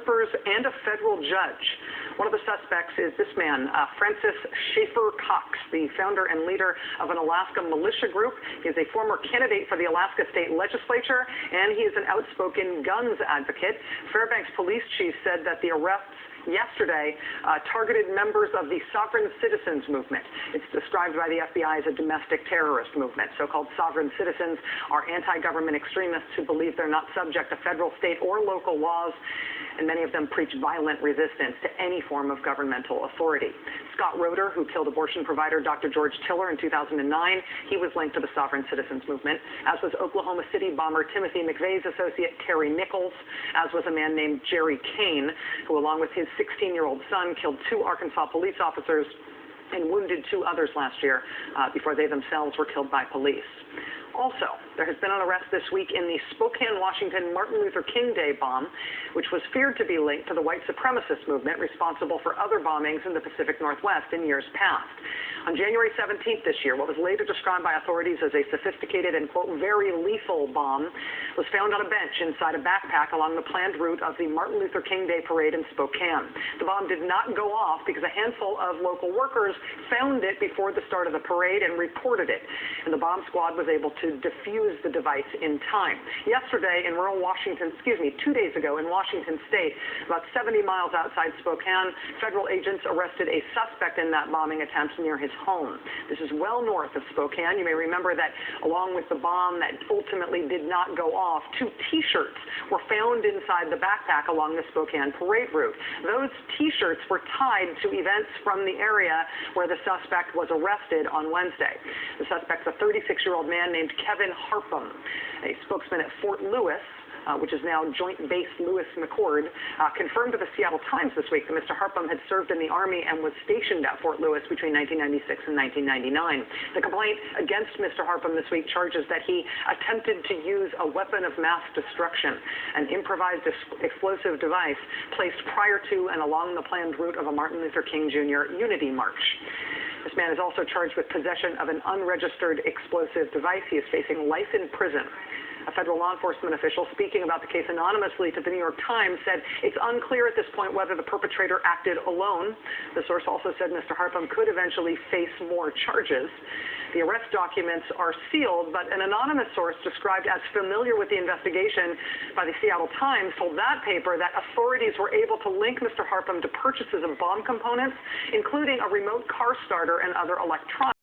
troopers, and a federal judge. One of the suspects is this man, Francis Shaeffer Cox, the founder and leader of an Alaska militia group. He is a former candidate for the Alaska State Legislature, and he is an outspoken guns advocate. Fairbanks police chief said that the arrests yesterday targeted members of the Sovereign Citizens movement. It's described by the FBI as a domestic terrorist movement. So-called sovereign citizens are anti-government extremists who believe they're not subject to federal, state, or local laws, and many of them preach violent resistance to any form of governmental authority. Scott Roeder, who killed abortion provider Dr. George Tiller in 2009, he was linked to the Sovereign Citizens movement, as was Oklahoma City bomber Timothy McVeigh's associate Terry Nichols, as was a man named Jerry Kane, who along with his 16-year-old son killed 2 Arkansas police officers and wounded 2 others last year before they themselves were killed by police. Also, there has been an arrest this week in the Spokane, Washington Martin Luther King Day bomb, which was feared to be linked to the white supremacist movement responsible for other bombings in the Pacific Northwest in years past. On January 17th this year, what was later described by authorities as a sophisticated and, quote, very lethal bomb was found on a bench inside a backpack along the planned route of the Martin Luther King Day parade in Spokane. The bomb did not go off because a handful of local workers found it before the start of the parade and reported it, and the bomb squad was able to defuse the device in time. Yesterday in rural Washington, 2 days ago in Washington State, about 70 miles outside Spokane, federal agents arrested a suspect in that bombing attempt near his home. This is well north of Spokane. You may remember that along with the bomb that ultimately did not go off, 2 T-shirts were found inside the backpack along the Spokane parade route. Those T-shirts were tied to events from the area where the suspect was arrested on Wednesday. The suspect's a 36-year-old man named Kevin Harpham, a spokesman at Fort Lewis, which is now Joint Base Lewis-McChord, confirmed to the Seattle Times this week that Mr. Harpham had served in the Army and was stationed at Fort Lewis between 1996 and 1999. The complaint against Mr. Harpham this week charges that he attempted to use a weapon of mass destruction, an improvised explosive device placed prior to and along the planned route of a Martin Luther King Jr. Unity March. This man is also charged with possession of an unregistered explosive device. He is facing life in prison. A federal law enforcement official speaking about the case anonymously to the New York Times said it's unclear at this point whether the perpetrator acted alone. The source also said Mr. Harpham could eventually face more charges. The arrest documents are sealed, but an anonymous source described as familiar with the investigation by the Seattle Times told that paper that authorities were able to link Mr. Harpham to purchases of bomb components, including a remote car starter and other electronics.